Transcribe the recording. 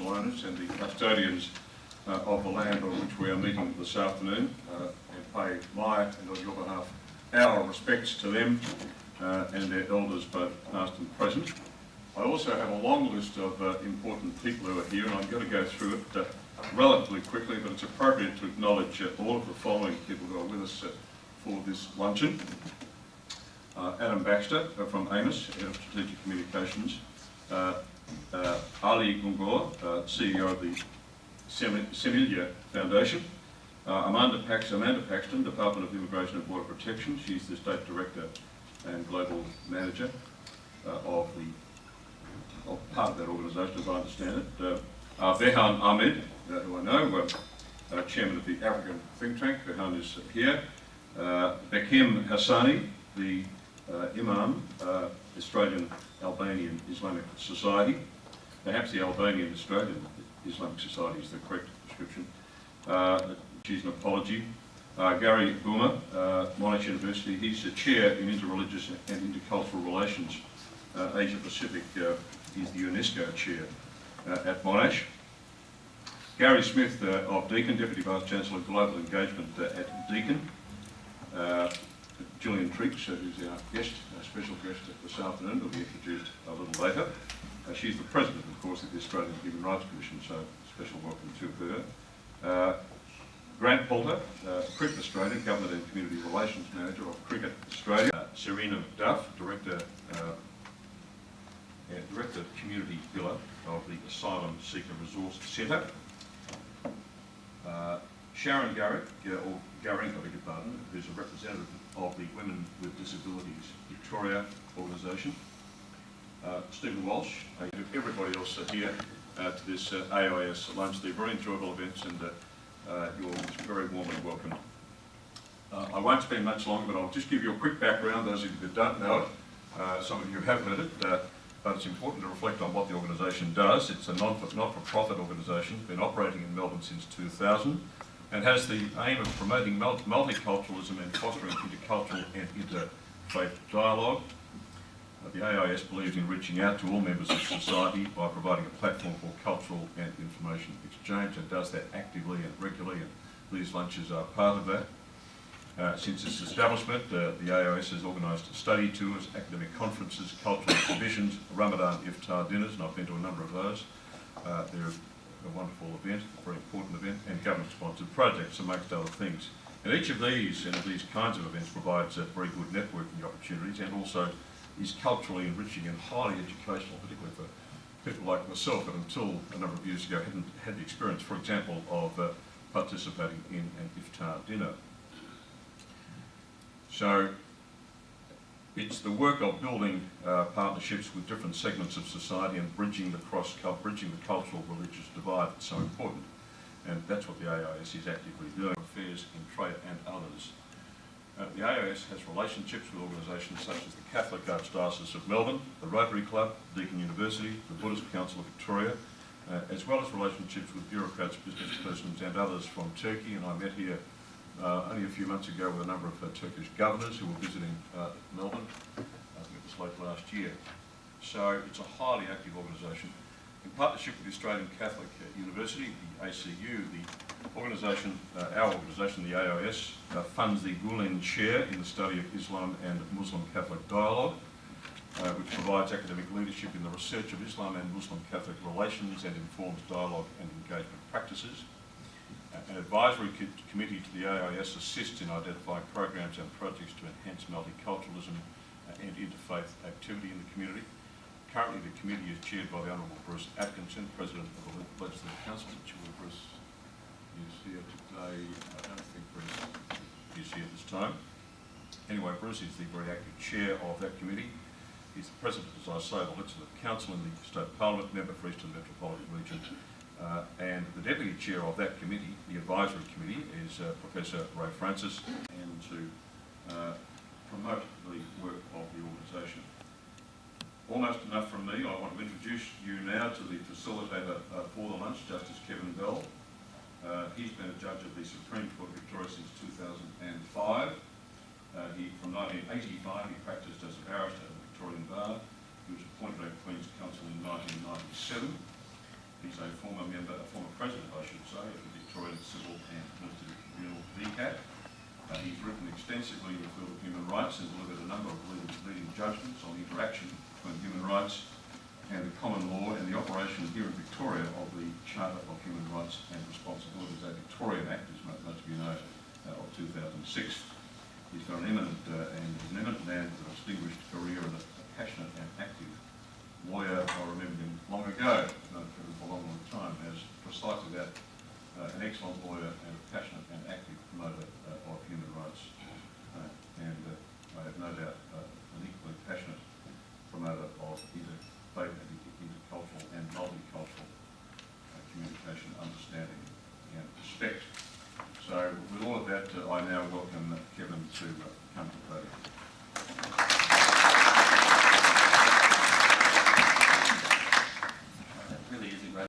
traditional owners and the custodians of the land on which we are meeting this afternoon, and pay my, and on your behalf, our respects to them and their elders, both past and present. I also have a long list of important people who are here, and I'm going to go through it relatively quickly, but it's appropriate to acknowledge all of the following people who are with us for this luncheon. Adam Baxter from AMOS, Head of Strategic Communications. Ali Gungor, CEO of the Semilia Foundation. Amanda Paxton, Department of Immigration and Border Protection. She's the State Director and Global Manager of part of that organisation, as I understand it. Behan Ahmed, who I know, Chairman of the African think tank. Behan is here. Bekim Hassani, the Imam, Australian Albanian Islamic Society. Perhaps the Albanian Australian Islamic Society is the correct description. She's an apology. Gary Boomer, Monash University. He's the Chair in Interreligious and Intercultural Relations, Asia Pacific. He's the UNESCO Chair at Monash. Gary Smith of Deakin, Deputy Vice-Chancellor of Global Engagement at Deakin. Gillian Triggs, who's our guest, our special guest this afternoon, will be introduced a little later. She's the President, of course, of the Australian Human Rights Commission, so special welcome to her. Grant Poulter, Cricket Australia, Government and Community Relations Manager of Cricket Australia. Serena Duff, Director Community Pillar of the Asylum Seeker Resource Centre. Sharon Garrick, or Garring, I beg your pardon, who's a representative of the Women with Disabilities Victoria organisation. Stephen Walsh, everybody else here to this AIS lunch. They're very enjoyable events, and you're very warmly welcome. I won't spend much longer, but I'll just give you a quick background, those of you that don't know it. Some of you have heard it, but it's important to reflect on what the organisation does. It's a not-for-profit organisation, been operating in Melbourne since 2000, and has the aim of promoting multiculturalism and fostering intercultural and interfaith dialogue. The AIS believes in reaching out to all members of society by providing a platform for cultural and information exchange, and does that actively and regularly, and these lunches are part of that. Since its establishment, the AIS has organised study tours, academic conferences, cultural exhibitions, Ramadan iftar dinners, and I've been to a number of those. They're a wonderful event, a very important event, and government-sponsored projects, amongst other things. And each of these kinds of events provides very good networking opportunities, and also is culturally enriching and highly educational, particularly for people like myself that until a number of years ago hadn't had the experience, for example, of participating in an iftar dinner. So it's the work of building partnerships with different segments of society and bridging the cultural religious divide that's so important. And that's what the AIS is actively doing. Affairs in trade and others. The AIS has relationships with organisations such as the Catholic Archdiocese of Melbourne, the Rotary Club, Deakin University, the Buddhist Council of Victoria, as well as relationships with bureaucrats, business persons and others from Turkey. And I met here only a few months ago with a number of Turkish governors who were visiting Melbourne. I think it was late last year. So it's a highly active organisation. In partnership with the Australian Catholic University, the ACU, our organisation, the AIS, funds the Gulen Chair in the study of Islam and Muslim-Catholic dialogue, which provides academic leadership in the research of Islam and Muslim-Catholic relations and informs dialogue and engagement practices. An advisory committee to the AIS assists in identifying programs and projects to enhance multiculturalism and interfaith activity in the community. Currently, the committee is chaired by the Honourable Bruce Atkinson, President of the Legislative Council. Bruce is here today. I don't think Bruce is here this time. Anyway, Bruce is the very active chair of that committee. He's the President, as I say, of the Legislative Council in the State Parliament, member for Eastern Metropolitan Region. And the Deputy Chair of that committee, the Advisory Committee, is Professor Ray Francis, and to promote the work of the organisation. Almost enough from me. I want to introduce you now to the facilitator for the lunch, Justice Kevin Bell. He's been a judge of the Supreme Court of Victoria since 2005. From 1985, he practised as a barrister at the Victorian Bar. He was appointed a Queen's Counsel in 1997. He He's a former president, I should say, of the Victorian Civil and Military Tribunal, VCAT. He's written extensively in the field of human rights and delivered a number of leading judgments on the interaction between human rights and the common law and the operation here in Victoria of the Charter of Human Rights and Responsibilities, a Victorian Act, as most of you know, of 2006. He's got an eminent man with a distinguished career and a passionate and active lawyer. I remember him long ago, known him for a long, long time, as precisely that, an excellent lawyer and a passionate and active promoter of human rights. And I have no doubt an equally passionate promoter of interfaith and intercultural and multicultural communication, understanding and respect. So with all of that, I now welcome Kevin to come